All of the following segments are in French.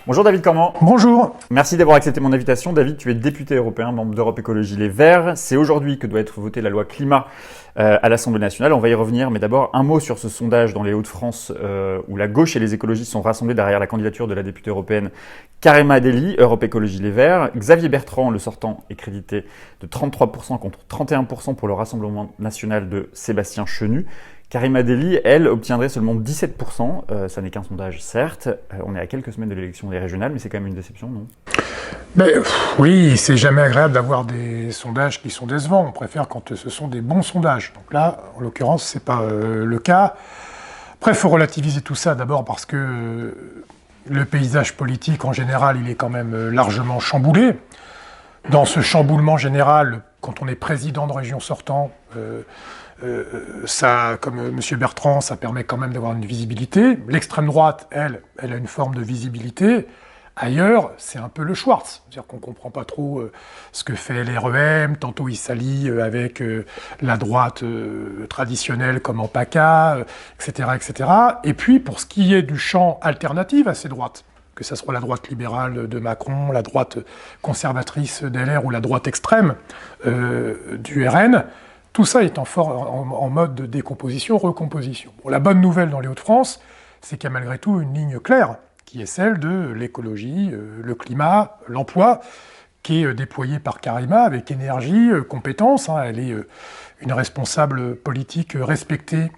Bonjour David Cormand. Bonjour. Merci d'avoir accepté mon invitation. David, tu es député européen, membre d'Europe Écologie Les Verts. C'est aujourd'hui que doit être votée la loi climat à l'Assemblée nationale. On va y revenir, mais d'abord un mot sur ce sondage dans les Hauts-de-France où la gauche et les écologistes sont rassemblés derrière la candidature de la députée européenne Karima Delli, Europe Écologie Les Verts. Xavier Bertrand, le sortant, est crédité de 33% contre 31% pour le Rassemblement national de Sébastien Chenu. Karima Delli, elle, obtiendrait seulement 17%. Ça n'est qu'un sondage, certes. On est à quelques semaines de l'élection des régionales, mais c'est quand même une déception, non ? Oui, c'est jamais agréable d'avoir des sondages qui sont décevants. On préfère quand ce sont des bons sondages. Donc là, en l'occurrence, c'est pas le cas. Après, il faut relativiser tout ça d'abord parce que le paysage politique, en général, il est quand même largement chamboulé. Dans ce chamboulement général, quand on est président de région sortant, ça, comme M. Bertrand, ça permet quand même d'avoir une visibilité. L'extrême droite, elle a une forme de visibilité. Ailleurs, c'est un peu le Schwartz. C'est-à-dire qu'on ne comprend pas trop ce que fait l'REM. Tantôt, il s'allie avec la droite traditionnelle comme en PACA, etc., etc. Et puis, pour ce qui est du champ alternatif à ces droites, que ce soit la droite libérale de Macron, la droite conservatrice d'LR ou la droite extrême du RN, tout ça est en mode de décomposition, recomposition. Bon, la bonne nouvelle dans les Hauts-de-France, c'est qu'il y a malgré tout une ligne claire, qui est celle de l'écologie, le climat, l'emploi, qui est déployée par Karima avec énergie, compétence. Elle est une responsable politique respectée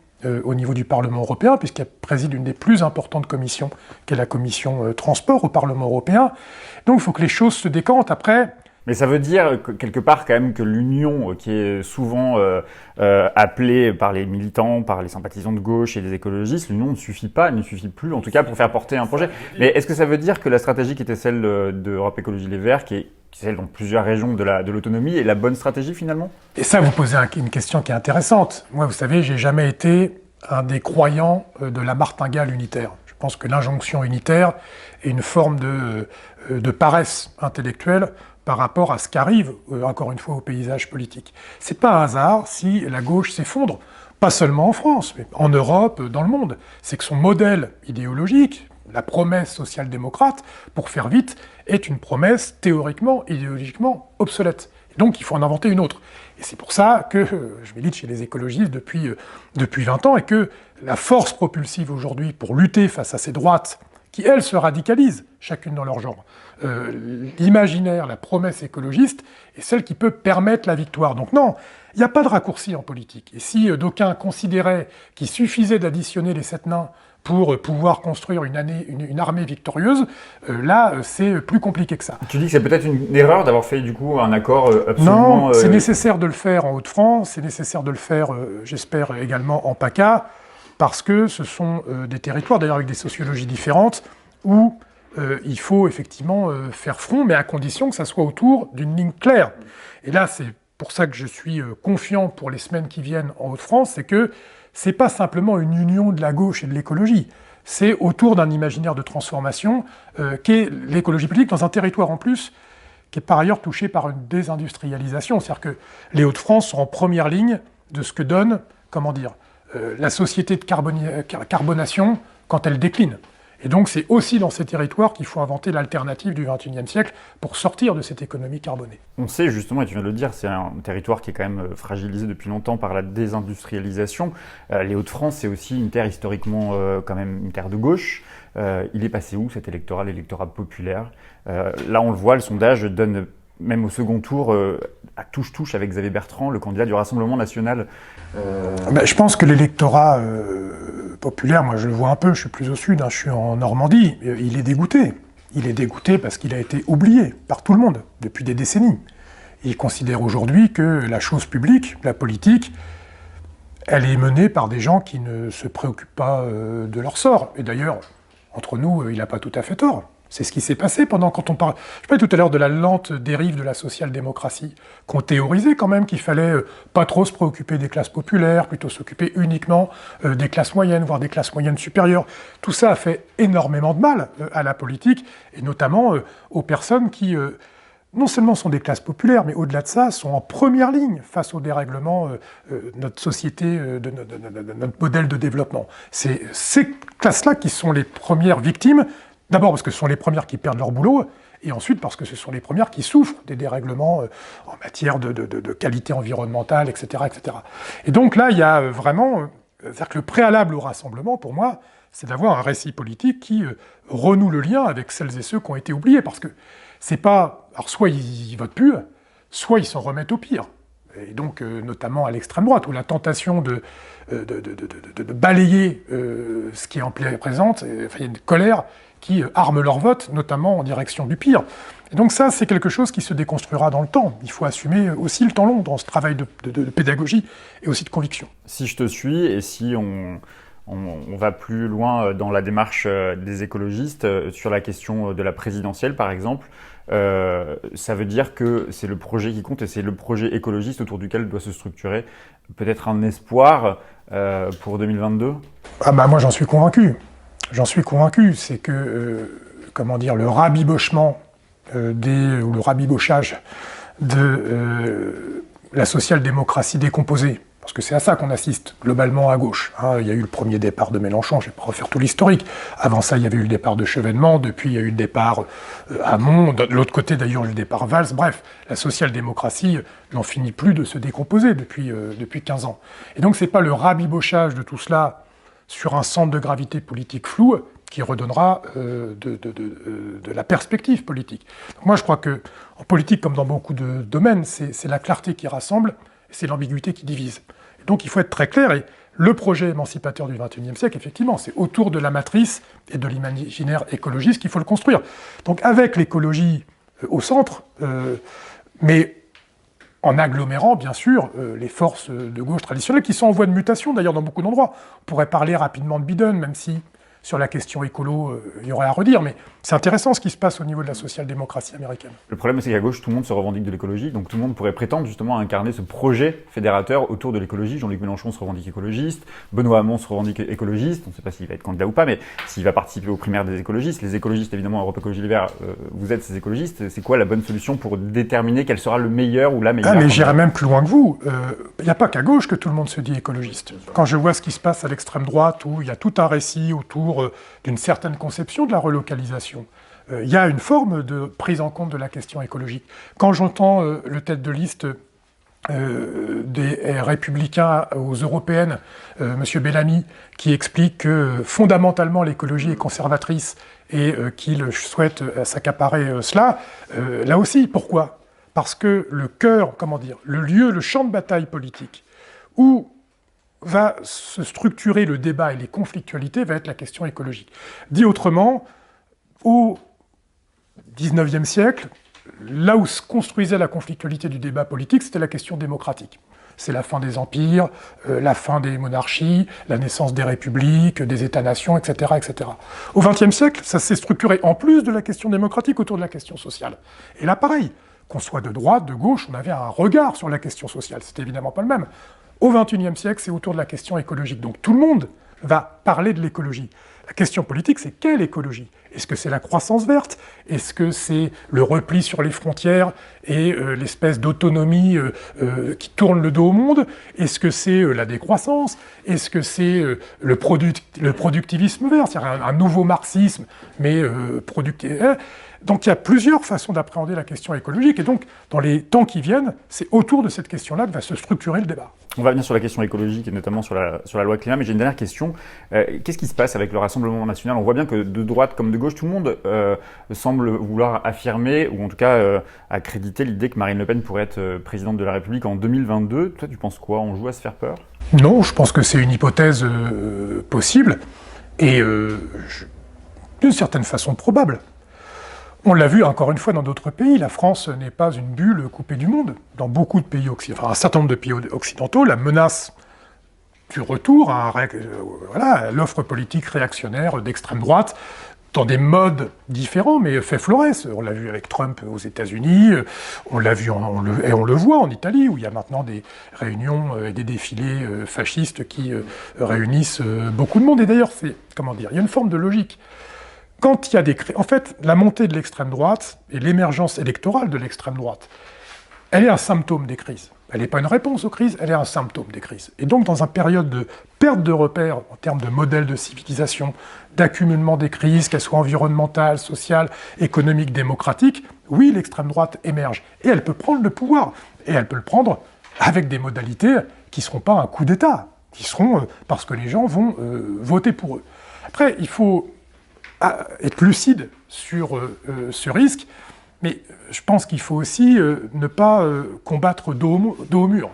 au niveau du Parlement européen, puisqu'elle préside une des plus importantes commissions, qui est la commission transport au Parlement européen. Donc il faut que les choses se décantent. Après, mais ça veut dire quelque part quand même que l'union, qui est souvent appelée par les militants, par les sympathisants de gauche et les écologistes, l'union ne suffit pas, ne suffit plus, en tout cas pour faire porter un projet. Mais est-ce que ça veut dire que la stratégie qui était celle d'Europe Écologie Les Verts, qui est celle dans plusieurs régions de l'autonomie, est la bonne stratégie finalement ? Et ça, vous posez une question qui est intéressante. Moi, vous savez, j'ai jamais été un des croyants de la martingale unitaire. Je pense que l'injonction unitaire est une forme de paresse intellectuelle par rapport à ce qu'arrive, encore une fois, au paysage politique. C'est pas un hasard si la gauche s'effondre, pas seulement en France, mais en Europe, dans le monde. C'est que son modèle idéologique, la promesse social-démocrate, pour faire vite, est une promesse théoriquement, idéologiquement obsolète. Et donc il faut en inventer une autre. Et c'est pour ça que je milite chez les écologistes depuis 20 ans, et que la force propulsive aujourd'hui pour lutter face à ces droites, qui, elles, se radicalisent, chacune dans leur genre. L'imaginaire, la promesse écologiste, est celle qui peut permettre la victoire. Donc non, il n'y a pas de raccourci en politique. Et si d'aucuns considéraient qu'il suffisait d'additionner les 7 nains pour pouvoir construire une armée victorieuse, là, c'est plus compliqué que ça. Tu dis que c'est peut-être une erreur d'avoir fait du coup un accord absolument... Non, c'est nécessaire de le faire en Hauts-de-France, c'est nécessaire de le faire, j'espère, également en PACA, parce que ce sont des territoires, d'ailleurs avec des sociologies différentes, où il faut effectivement faire front, mais à condition que ça soit autour d'une ligne claire. Et là, c'est pour ça que je suis confiant pour les semaines qui viennent en Hauts-de-France, c'est que c'est pas simplement une union de la gauche et de l'écologie, c'est autour d'un imaginaire de transformation qu'est l'écologie politique dans un territoire en plus qui est par ailleurs touché par une désindustrialisation. C'est-à-dire que les Hauts-de-France sont en première ligne de ce que donne, la société de carbonation quand elle décline. Et donc c'est aussi dans ces territoires qu'il faut inventer l'alternative du XXIe siècle pour sortir de cette économie carbonée. On sait justement, et tu viens de le dire, c'est un territoire qui est quand même fragilisé depuis longtemps par la désindustrialisation. Les Hauts-de-France, c'est aussi une terre historiquement quand même une terre de gauche. Il est passé où cet l'électorat populaire ? Là on le voit, le sondage donne même au second tour à touche-touche avec Xavier Bertrand, le candidat du Rassemblement national. Je pense que l'électorat populaire, moi je le vois un peu, je suis plus au sud, je suis en Normandie, il est dégoûté. Il est dégoûté parce qu'il a été oublié par tout le monde depuis des décennies. Il considère aujourd'hui que la chose publique, la politique, elle est menée par des gens qui ne se préoccupent pas de leur sort. Et d'ailleurs, entre nous, il n'a pas tout à fait tort. C'est ce qui s'est passé quand on parle... Je parlais tout à l'heure de la lente dérive de la social-démocratie, qu'on théorisait quand même qu'il fallait pas trop se préoccuper des classes populaires, plutôt s'occuper uniquement des classes moyennes, voire des classes moyennes supérieures. Tout ça a fait énormément de mal à la politique, et notamment aux personnes qui, non seulement sont des classes populaires, mais au-delà de ça, sont en première ligne face au dérèglement de notre société, de notre modèle de développement. C'est ces classes-là qui sont les premières victimes D'abord parce que ce sont les premières qui perdent leur boulot, et ensuite parce que ce sont les premières qui souffrent des dérèglements en matière de qualité environnementale, etc., etc. Et donc là, il y a vraiment... c'est-à-dire que le préalable au rassemblement, pour moi, c'est d'avoir un récit politique qui renoue le lien avec celles et ceux qui ont été oubliés, parce que c'est pas... Alors soit ils votent plus, soit ils s'en remettent au pire. Et donc, notamment à l'extrême droite, où la tentation de balayer ce qui est en présente, enfin, il y a une colère qui arment leur vote, notamment en direction du pire. Et donc ça, c'est quelque chose qui se déconstruira dans le temps. Il faut assumer aussi le temps long dans ce travail de pédagogie et aussi de conviction. Si je te suis, et si on va plus loin dans la démarche des écologistes, sur la question de la présidentielle par exemple, ça veut dire que c'est le projet qui compte et c'est le projet écologiste autour duquel doit se structurer peut-être un espoir pour 2022 ? Ah bah moi j'en suis convaincu. J'en suis convaincu. C'est que, comment dire, le rabibochement ou le rabibochage de la social-démocratie décomposée, parce que c'est à ça qu'on assiste globalement à gauche. Hein. Il y a eu le premier départ de Mélenchon, je ne vais pas refaire tout l'historique. Avant ça, il y avait eu le départ de Chevènement, depuis il y a eu le départ Hamon, de l'autre côté d'ailleurs le départ Valls. Bref, la social-démocratie n'en finit plus de se décomposer depuis 15 ans. Et donc c'est pas le rabibochage de tout cela sur un centre de gravité politique flou qui redonnera de la perspective politique. Donc moi je crois que en politique comme dans beaucoup de domaines, c'est la clarté qui rassemble, c'est l'ambiguïté qui divise. Et donc il faut être très clair, et le projet émancipateur du XXIe siècle, effectivement, c'est autour de la matrice et de l'imaginaire écologiste qu'il faut le construire. Donc avec l'écologie au centre, mais en agglomérant, bien sûr, les forces de gauche traditionnelles, qui sont en voie de mutation, d'ailleurs, dans beaucoup d'endroits. On pourrait parler rapidement de Biden, même si sur la question écolo, il y aurait à redire, mais c'est intéressant ce qui se passe au niveau de la social-démocratie américaine. Le problème, c'est qu'à gauche, tout le monde se revendique de l'écologie, donc tout le monde pourrait prétendre justement à incarner ce projet fédérateur autour de l'écologie. Jean-Luc Mélenchon se revendique écologiste, Benoît Hamon se revendique écologiste, on ne sait pas s'il va être candidat ou pas, mais s'il va participer aux primaires des écologistes. Les écologistes, évidemment, Europe Écologie Les Verts, vous êtes ces écologistes. C'est quoi la bonne solution pour déterminer quel sera le meilleur ou la meilleure? Ah, mais j'irai même plus loin que vous. Il n'y a pas qu'à gauche que tout le monde se dit écologiste. Quand je vois ce qui se passe à l'extrême droite, où il y a tout un récit autour d'une certaine conception de la relocalisation, il y a une forme de prise en compte de la question écologique. Quand j'entends le tête de liste des Républicains aux Européennes, M. Bellamy, qui explique que fondamentalement l'écologie est conservatrice et qu'il souhaite s'accaparer cela, là aussi, pourquoi ? Parce que le cœur, comment dire, le lieu, le champ de bataille politique, où va se structurer le débat et les conflictualités, va être la question écologique. Dit autrement, au XIXe siècle, là où se construisait la conflictualité du débat politique, c'était la question démocratique. C'est la fin des empires, la fin des monarchies, la naissance des républiques, des États-nations, etc., etc. Au XXe siècle, ça s'est structuré en plus de la question démocratique autour de la question sociale. Et là, pareil, qu'on soit de droite, de gauche, on avait un regard sur la question sociale. C'était évidemment pas le même. Au XXIe siècle, c'est autour de la question écologique. Donc tout le monde va parler de l'écologie. La question politique, c'est quelle écologie ? Est-ce que c'est la croissance verte ? Est-ce que c'est le repli sur les frontières et l'espèce d'autonomie qui tourne le dos au monde ? Est-ce que c'est la décroissance ? Est-ce que c'est le productivisme vert ? C'est-à-dire un nouveau marxisme, mais productif. Donc il y a plusieurs façons d'appréhender la question écologique, et donc dans les temps qui viennent, c'est autour de cette question-là que va se structurer le débat. On va venir sur la question écologique et notamment sur la loi climat, mais j'ai une dernière question. Qu'est-ce qui se passe avec le Rassemblement national ? On voit bien que de droite comme de gauche, tout le monde semble vouloir affirmer, ou en tout cas accréditer l'idée que Marine Le Pen pourrait être présidente de la République en 2022. Toi, tu penses quoi ? On joue à se faire peur ? Non, je pense que c'est une hypothèse possible, et d'une certaine façon probable. On l'a vu encore une fois dans d'autres pays, la France n'est pas une bulle coupée du monde. Dans beaucoup de pays occidentaux, enfin un certain nombre de pays occidentaux, la menace du retour à l'offre politique réactionnaire d'extrême droite, dans des modes différents, mais fait florès. On l'a vu avec Trump aux États-Unis, on l'a vu et on le voit en Italie, où il y a maintenant des réunions et des défilés fascistes qui réunissent beaucoup de monde. Et d'ailleurs, il y a une forme de logique. Quand il y a en fait, la montée de l'extrême droite et l'émergence électorale de l'extrême droite, elle est un symptôme des crises. Elle n'est pas une réponse aux crises, elle est un symptôme des crises. Et donc, dans une période de perte de repères en termes de modèle de civilisation, d'accumulement des crises, qu'elles soient environnementales, sociales, économiques, démocratiques, oui, l'extrême droite émerge. Et elle peut prendre le pouvoir. Et elle peut le prendre avec des modalités qui ne seront pas un coup d'État, qui seront parce que les gens vont voter pour eux. Après, il faut être lucide sur ce risque. Mais je pense qu'il faut aussi ne pas combattre dos au mur.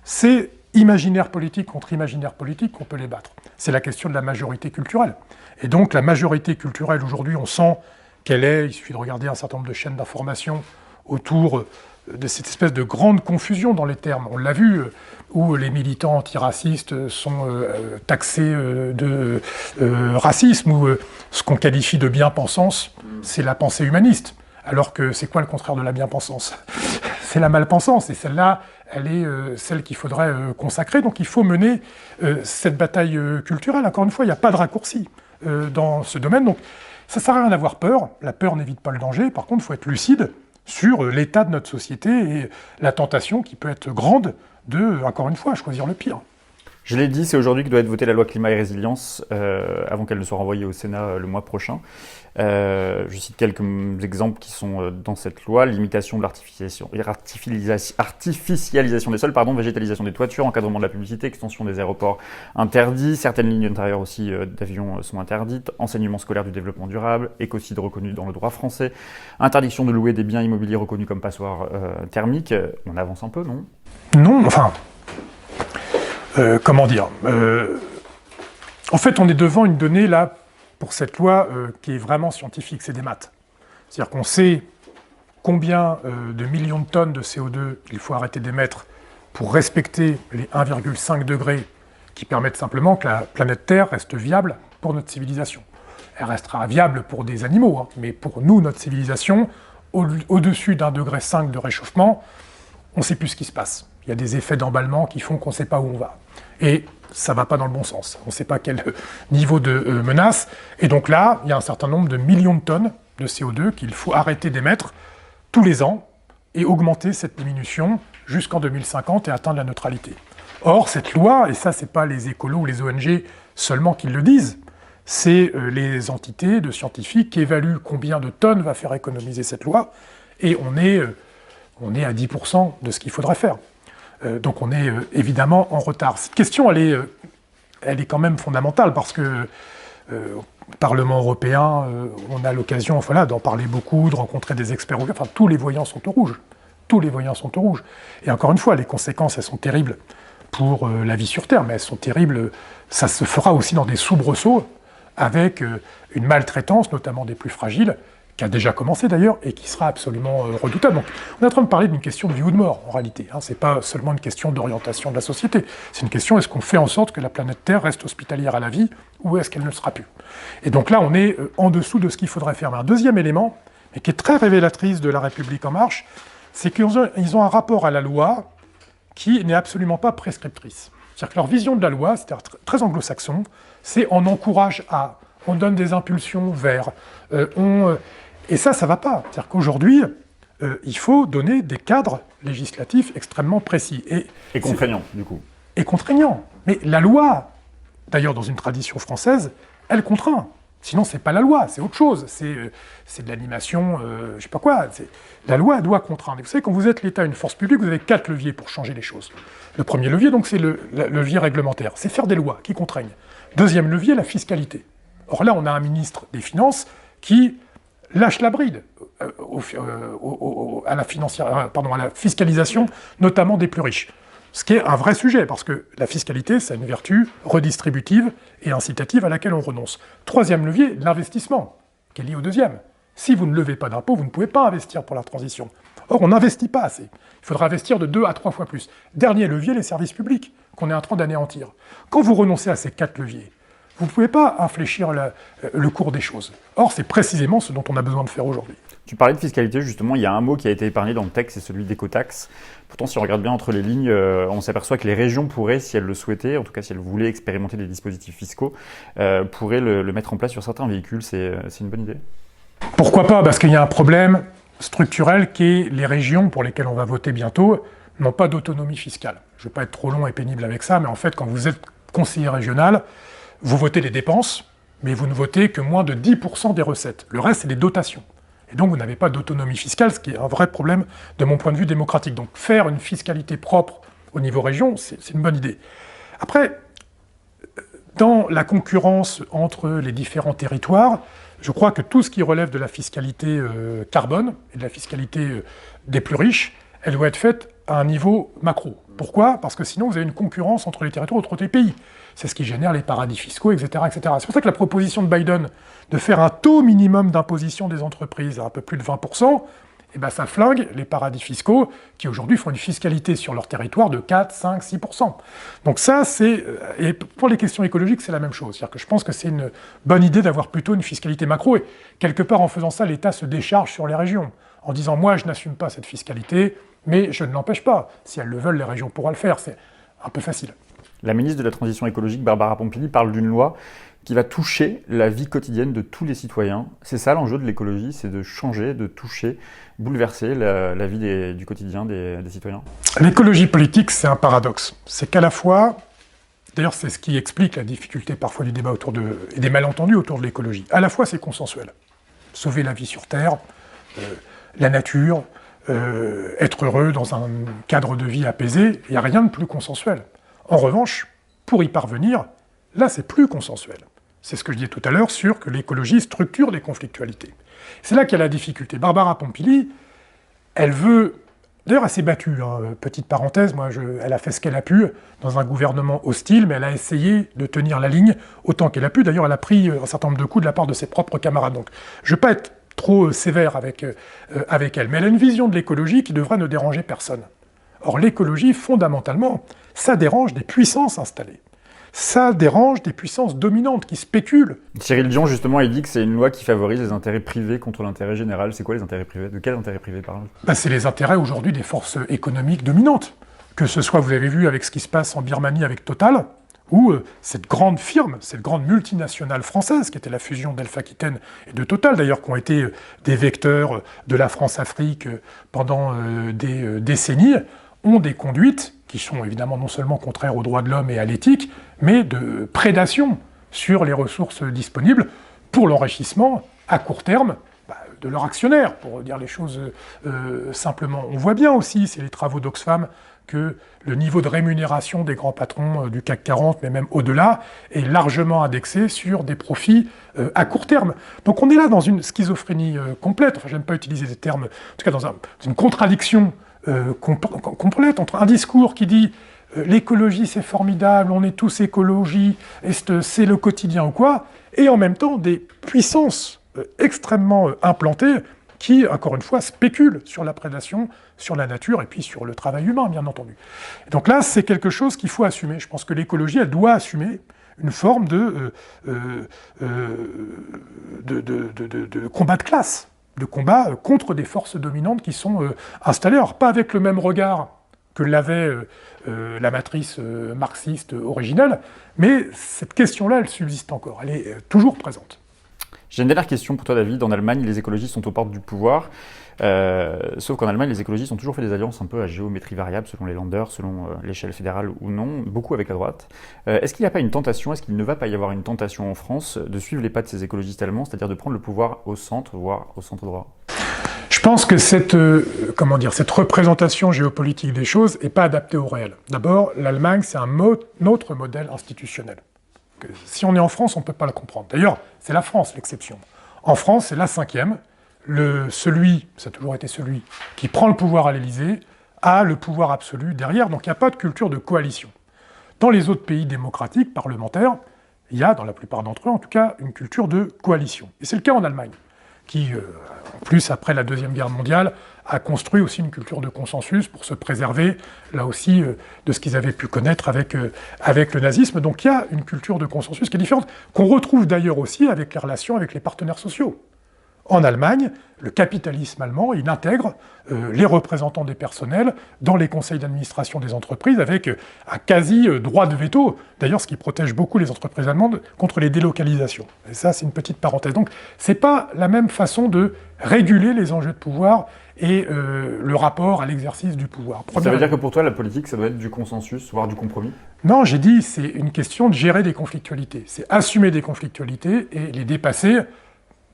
C'est imaginaire politique contre imaginaire politique qu'on peut les battre. C'est la question de la majorité culturelle. Et donc la majorité culturelle aujourd'hui, on sent qu'elle est, il suffit de regarder un certain nombre de chaînes d'information autour de cette espèce de grande confusion dans les termes. On l'a vu, où les militants antiracistes sont taxés de racisme, ou ce qu'on qualifie de bien-pensance, c'est la pensée humaniste. Alors que c'est quoi le contraire de la bien-pensance? C'est la mal-pensance, et celle-là, elle est celle qu'il faudrait consacrer. Donc il faut mener cette bataille culturelle. Encore une fois, il n'y a pas de raccourci dans ce domaine. Donc ça ne sert à rien d'avoir peur. La peur n'évite pas le danger. Par contre, il faut être lucide sur l'état de notre société et la tentation qui peut être grande de, encore une fois, choisir le pire. Je l'ai dit, c'est aujourd'hui que doit être votée la loi climat et résilience avant qu'elle ne soit renvoyée au Sénat le mois prochain. Je cite quelques exemples qui sont dans cette loi: limitation de l'artificialisation des sols, végétalisation des toitures, encadrement de la publicité, extension des aéroports interdits, certaines lignes intérieures aussi d'avions sont interdites, enseignement scolaire du développement durable, écocide reconnu dans le droit français, interdiction de louer des biens immobiliers reconnus comme passoires thermiques. On avance un peu, non? Non, enfin... comment dire en fait, on est devant une donnée, là, pour cette loi, qui est vraiment scientifique, c'est des maths. C'est-à-dire qu'on sait combien de millions de tonnes de CO2 il faut arrêter d'émettre pour respecter les 1,5 degrés qui permettent simplement que la planète Terre reste viable pour notre civilisation. Elle restera viable pour des animaux, hein, mais pour nous, notre civilisation, au-dessus d'1,5 degré de réchauffement, on ne sait plus ce qui se passe. Il y a des effets d'emballement qui font qu'on ne sait pas où on va. Et ça ne va pas dans le bon sens. On ne sait pas quel niveau de menace. Et donc là, il y a un certain nombre de millions de tonnes de CO2 qu'il faut arrêter d'émettre tous les ans et augmenter cette diminution jusqu'en 2050 et atteindre la neutralité. Or, cette loi, et ça, ce n'est pas les écolos ou les ONG seulement qui le disent, c'est les entités de scientifiques qui évaluent combien de tonnes va faire économiser cette loi, et on est à 10% de ce qu'il faudrait faire. Donc on est évidemment en retard. Cette question, elle est quand même fondamentale, parce que au Parlement européen, on a l'occasion d'en parler beaucoup, de rencontrer des experts. Enfin, tous les voyants sont au rouge. Tous les voyants sont au rouge. Et encore une fois, les conséquences, elles sont terribles pour la vie sur Terre, mais elles sont terribles, ça se fera aussi dans des soubresauts, avec une maltraitance, notamment des plus fragiles, qui a déjà commencé d'ailleurs, et qui sera absolument redoutable. Donc, on est en train de parler d'une question de vie ou de mort, en réalité. Ce n'est pas seulement une question d'orientation de la société. C'est une question, est-ce qu'on fait en sorte que la planète Terre reste hospitalière à la vie, ou est-ce qu'elle ne le sera plus? Et donc là, on est en dessous de ce qu'il faudrait faire. Mais un deuxième élément, mais qui est très révélatrice de La République En Marche, c'est qu'ils ont un rapport à la loi qui n'est absolument pas prescriptrice. C'est-à-dire que leur vision de la loi, c'est très anglo-saxon, c'est on encourage à, on donne des impulsions vers, et ça ne va pas. C'est-à-dire qu'aujourd'hui, il faut donner des cadres législatifs extrêmement précis. Et contraignants, du coup. Et contraignants. Mais la loi, d'ailleurs dans une tradition française, elle contraint. Sinon, c'est pas la loi, c'est autre chose. C'est de l'animation, je sais pas quoi. La loi doit contraindre. Et vous savez, quand vous êtes l'État, une force publique, vous avez 4 leviers pour changer les choses. Le premier levier, donc, c'est le levier réglementaire. C'est faire des lois qui contraignent. Deuxième levier, la fiscalité. Or là, on a un ministre des Finances qui lâche la bride à la fiscalisation, notamment des plus riches. Ce qui est un vrai sujet, parce que la fiscalité, c'est une vertu redistributive et incitative à laquelle on renonce. Troisième levier, l'investissement, qui est lié au deuxième. Si vous ne levez pas d'impôts, vous ne pouvez pas investir pour la transition. Or, on n'investit pas assez. Il faudra investir de 2 à 3 fois plus. Dernier levier, les services publics, qu'on est en train d'anéantir. Quand vous renoncez à ces 4 leviers, vous ne pouvez pas infléchir le cours des choses. Or, c'est précisément ce dont on a besoin de faire aujourd'hui. Tu parlais de fiscalité, justement, il y a un mot qui a été épargné dans le texte, c'est celui d'écotaxe. Pourtant, si on regarde bien entre les lignes, on s'aperçoit que les régions pourraient, si elles le souhaitaient, en tout cas si elles voulaient expérimenter des dispositifs fiscaux, pourraient le mettre en place sur certains véhicules. C'est une bonne idée? Pourquoi pas? Parce qu'il y a un problème structurel qui est les régions pour lesquelles on va voter bientôt n'ont pas d'autonomie fiscale. Je ne vais pas être trop long et pénible avec ça, mais en fait, quand vous êtes conseiller régional, vous votez les dépenses, mais vous ne votez que moins de 10% des recettes. Le reste, c'est des dotations. Et donc, vous n'avez pas d'autonomie fiscale, ce qui est un vrai problème de mon point de vue démocratique. Donc, faire une fiscalité propre au niveau région, c'est une bonne idée. Après, dans la concurrence entre les différents territoires, je crois que tout ce qui relève de la fiscalité carbone et de la fiscalité des plus riches, elle doit être faite à un niveau macro. Pourquoi ? Parce que sinon, vous avez une concurrence entre les territoires et entre les pays. C'est ce qui génère les paradis fiscaux, etc., etc. C'est pour ça que la proposition de Biden de faire un taux minimum d'imposition des entreprises à un peu plus de 20%, eh ben ça flingue les paradis fiscaux qui aujourd'hui font une fiscalité sur leur territoire de 4, 5, 6%. Donc ça, c'est... Et pour les questions écologiques, c'est la même chose. C'est-à-dire que je pense que c'est une bonne idée d'avoir plutôt une fiscalité macro. Et quelque part, en faisant ça, l'État se décharge sur les régions, en disant « moi, je n'assume pas cette fiscalité, mais je ne l'empêche pas. Si elles le veulent, les régions pourront le faire. » C'est un peu facile. La ministre de la Transition écologique, Barbara Pompili, parle d'une loi qui va toucher la vie quotidienne de tous les citoyens. C'est ça l'enjeu de l'écologie, c'est de changer, de toucher, bouleverser la vie du quotidien des citoyens. L'écologie politique, c'est un paradoxe. C'est qu'à la fois, d'ailleurs c'est ce qui explique la difficulté parfois du débat et des malentendus autour de l'écologie. À la fois c'est consensuel. Sauver la vie sur Terre, la nature, être heureux dans un cadre de vie apaisé, il n'y a rien de plus consensuel. En revanche, pour y parvenir, là c'est plus consensuel. C'est ce que je disais tout à l'heure sur que l'écologie structure les conflictualités. C'est là qu'il y a la difficulté. Barbara Pompili, elle veut... D'ailleurs, elle s'est battue, hein. Petite parenthèse, elle a fait ce qu'elle a pu dans un gouvernement hostile, mais elle a essayé de tenir la ligne autant qu'elle a pu. D'ailleurs, elle a pris un certain nombre de coups de la part de ses propres camarades. Donc, je ne veux pas être trop sévère avec elle, mais elle a une vision de l'écologie qui devrait ne déranger personne. Or, l'écologie, fondamentalement, ça dérange des puissances installées. Ça dérange des puissances dominantes qui spéculent. Cyril Dion, justement, il dit que c'est une loi qui favorise les intérêts privés contre l'intérêt général. C'est quoi les intérêts privés ? De quels intérêts privés parle ? C'est les intérêts aujourd'hui des forces économiques dominantes. Que ce soit, vous avez vu avec ce qui se passe en Birmanie avec Total, où cette grande firme, cette grande multinationale française, qui était la fusion d'Alpha Aquitaine et de Total, d'ailleurs, qui ont été des vecteurs de la France-Afrique pendant des décennies, ont des conduites qui sont évidemment non seulement contraires aux droits de l'homme et à l'éthique, mais de prédation sur les ressources disponibles pour l'enrichissement à court terme de leurs actionnaires, pour dire les choses simplement. On voit bien aussi, c'est les travaux d'Oxfam, que le niveau de rémunération des grands patrons du CAC 40, mais même au-delà, est largement indexé sur des profits à court terme. Donc on est là dans une schizophrénie complète, enfin j'aime pas utiliser des termes, en tout cas dans une contradiction complète entre un discours qui dit l'écologie c'est formidable, on est tous écologie, c'est le quotidien ou quoi, et en même temps des puissances extrêmement implantées qui, encore une fois, spéculent sur la prédation, sur la nature et puis sur le travail humain, bien entendu. Et donc là, c'est quelque chose qu'il faut assumer. Je pense que l'écologie, elle doit assumer une forme de combat de classe, de combat contre des forces dominantes qui sont installées. Alors, pas avec le même regard que l'avait la matrice marxiste originelle, mais cette question-là, elle subsiste encore, elle est toujours présente. J'ai une dernière question pour toi, David. En Allemagne, les écologistes sont aux portes du pouvoir. Sauf qu'en Allemagne, les écologistes ont toujours fait des alliances un peu à géométrie variable, selon les Länder, selon l'échelle fédérale ou non, beaucoup avec la droite. Est-ce qu'il n'y a pas une tentation, est-ce qu'il ne va pas y avoir une tentation en France de suivre les pas de ces écologistes allemands, c'est-à-dire de prendre le pouvoir au centre, voire au centre droit ? Je pense que cette représentation géopolitique des choses n'est pas adaptée au réel. D'abord, l'Allemagne, c'est un autre modèle institutionnel. Si on est en France, on ne peut pas le comprendre. D'ailleurs, c'est la France l'exception. En France, c'est la cinquième. Ça a toujours été celui qui prend le pouvoir à l'Élysée, a le pouvoir absolu derrière. Donc il n'y a pas de culture de coalition. Dans les autres pays démocratiques, parlementaires, il y a, dans la plupart d'entre eux en tout cas, une culture de coalition. Et c'est le cas en Allemagne, qui, en plus, après la Deuxième Guerre mondiale, a construit aussi une culture de consensus pour se préserver, là aussi, de ce qu'ils avaient pu connaître avec le nazisme. Donc il y a une culture de consensus qui est différente, qu'on retrouve d'ailleurs aussi avec les relations avec les partenaires sociaux. En Allemagne, le capitalisme allemand, il intègre les représentants des personnels dans les conseils d'administration des entreprises avec un quasi-droit de veto, d'ailleurs ce qui protège beaucoup les entreprises allemandes contre les délocalisations. Et ça, c'est une petite parenthèse. Donc, c'est pas la même façon de réguler les enjeux de pouvoir et le rapport à l'exercice du pouvoir. Ça veut dire que pour toi, la politique, ça doit être du consensus, voire du compromis? Non, j'ai dit, c'est une question de gérer des conflictualités. C'est assumer des conflictualités et les dépasser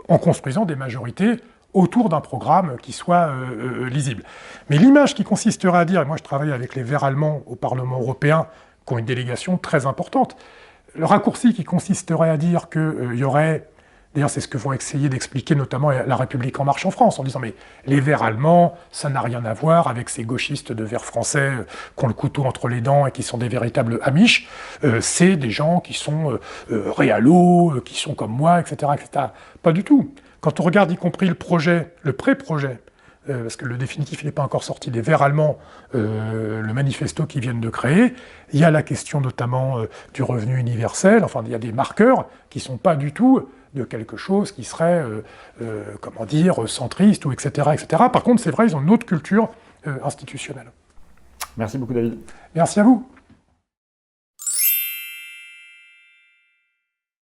en construisant des majorités autour d'un programme qui soit lisible. Mais l'image qui consisterait à dire, et moi je travaille avec les Verts allemands au Parlement européen, qui ont une délégation très importante, le raccourci qui consisterait à dire qu'il y aurait, d'ailleurs c'est ce que vont essayer d'expliquer notamment La République En Marche en France, en disant mais les Verts allemands, ça n'a rien à voir avec ces gauchistes de Verts français qui ont le couteau entre les dents et qui sont des véritables amiches, c'est des gens qui sont réalos, qui sont comme moi, etc., etc. Pas du tout. Quand on regarde y compris le projet, le pré-projet, parce que le définitif n'est pas encore sorti, des Verts allemands, le manifesto qu'ils viennent de créer, il y a la question notamment du revenu universel, enfin il y a des marqueurs qui ne sont pas du tout de quelque chose qui serait, comment dire, centriste, ou etc., etc. Par contre, c'est vrai, ils ont une autre culture institutionnelle. Merci beaucoup, David. Merci à vous.